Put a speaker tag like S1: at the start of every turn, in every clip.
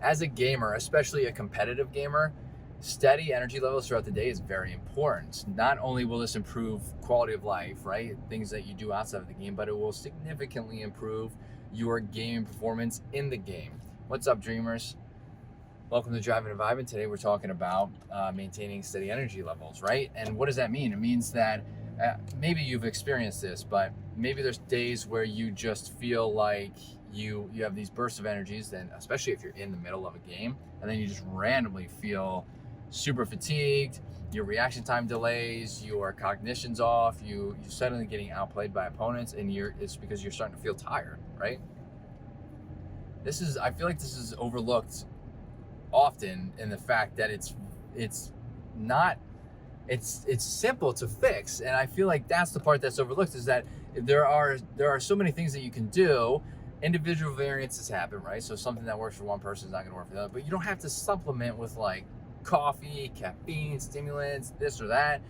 S1: as a gamer, especially a competitive gamer, steady energy levels throughout the day is very important. Not only will this improve quality of life, right? Things that you do outside of the game, but it will significantly improve your gaming performance in the game. What's up, dreamers? Welcome to Driving and Vibing. Today we're talking about maintaining steady energy levels, right? And what does that mean? It means that maybe you've experienced this, but maybe there's days where you just feel like you have these bursts of energies, and especially if you're in the middle of a game, and then you just randomly feel super fatigued, your reaction time delays, your cognition's off, you're suddenly getting outplayed by opponents, and it's because you're starting to feel tired, right? I feel like this is overlooked often in the fact that it's simple to fix, and I feel like that's the part that's overlooked, is that there are so many things that you can do. Individual variances happen, right? So something that works for one person is not going to work for the other, but you don't have to supplement with like coffee, caffeine, stimulants, this or that,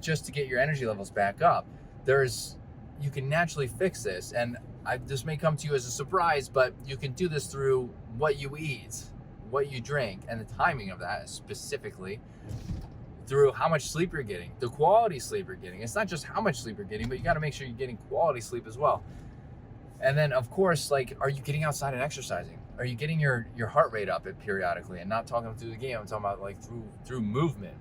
S1: just to get your energy levels back up. You can naturally fix this, and this may come to you as a surprise, but you can do this through what you eat, what you drink, and the timing of that, specifically through how much sleep you're getting, the quality sleep you're getting. It's not just how much sleep you're getting, but you got to make sure you're getting quality sleep as well. And then, of course, like, are you getting outside and exercising? Are you getting your heart rate up periodically? And not talking through the game, I'm talking about like through movement.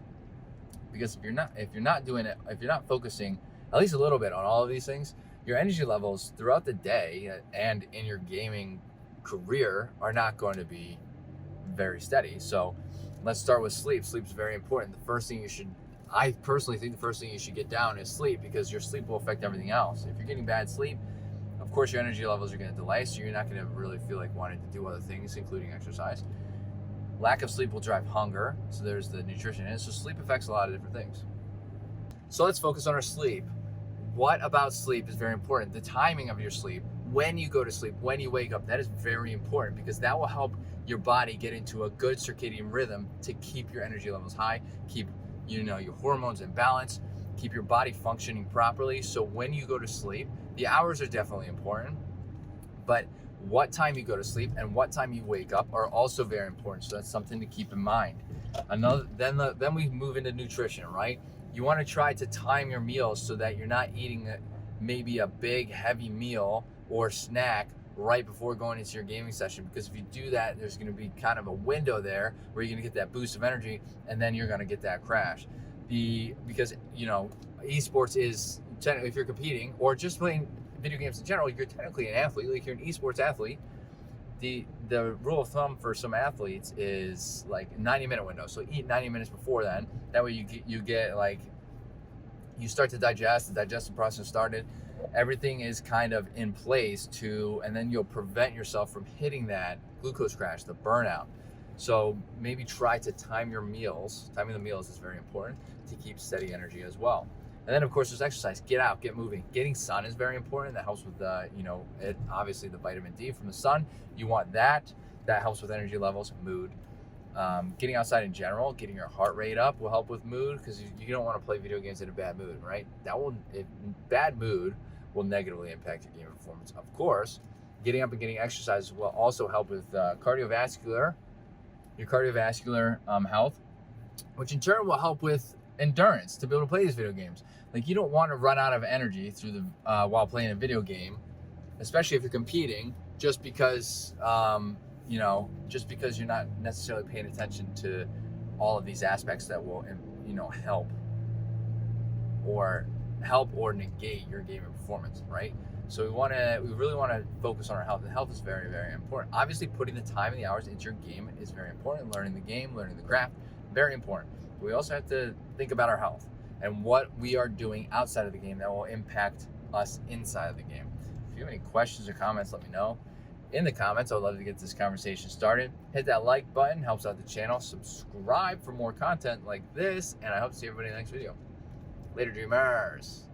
S1: Because if you're not doing it, if you're not focusing at least a little bit on all of these things, your energy levels throughout the day and in your gaming career are not going to be very steady. So let's start with sleep. Sleep's very important. I personally think the first thing you should get down is sleep, because your sleep will affect everything else. If you're getting bad sleep, of course your energy levels are going to delay, so you're not going to really feel like wanting to do other things, including exercise. Lack of sleep will drive hunger, so there's the nutrition in it. So sleep affects a lot of different things. So let's focus on our sleep. What about sleep is very important? The timing of your sleep, when you go to sleep, when you wake up, that is very important, because that will help your body get into a good circadian rhythm to keep your energy levels high, keep your hormones in balance, keep your body functioning properly. So when you go to sleep, the hours are definitely important, but what time you go to sleep and what time you wake up are also very important. So that's something to keep in mind. Then we move into nutrition, right? You want to try to time your meals so that you're not eating maybe a big heavy meal or snack right before going into your gaming session, because if you do that, there's going to be kind of a window there where you're going to get that boost of energy, and then you're going to get that crash. Because esports is, if you're competing or just playing video games in general, you're technically an athlete. Like, you're an esports athlete. The rule of thumb for some athletes is like 90-minute window. So eat 90 minutes before then. That way you start to digest. The digestive process started. Everything is kind of in place and then you'll prevent yourself from hitting that glucose crash, the burnout. So maybe try to time your meals. Timing the meals is very important to keep steady energy as well. And then, of course, there's exercise. Get out, get moving. Getting sun is very important. That helps with obviously the vitamin D from the sun. You want that. That helps with energy levels, mood. Getting outside in general, getting your heart rate up will help with mood, because you don't want to play video games in a bad mood, right? Bad mood will negatively impact your game performance. Of course, getting up and getting exercise will also help with your cardiovascular health, which in turn will help with endurance to be able to play these video games. Like, you don't want to run out of energy while playing a video game, especially if you're competing, just because you're not necessarily paying attention to all of these aspects that will help or negate your gaming performance, right? So we really want to focus on our health, and health is very, very important. Obviously, putting the time and the hours into your game is very important. Learning the game, learning the craft, very important. But we also have to think about our health and what we are doing outside of the game that will impact us inside of the game. If you have any questions or comments, let me know in the comments. I would love to get this conversation started. Hit that like button, helps out the channel. Subscribe for more content like this, and I hope to see everybody in the next video. Later, dreamers.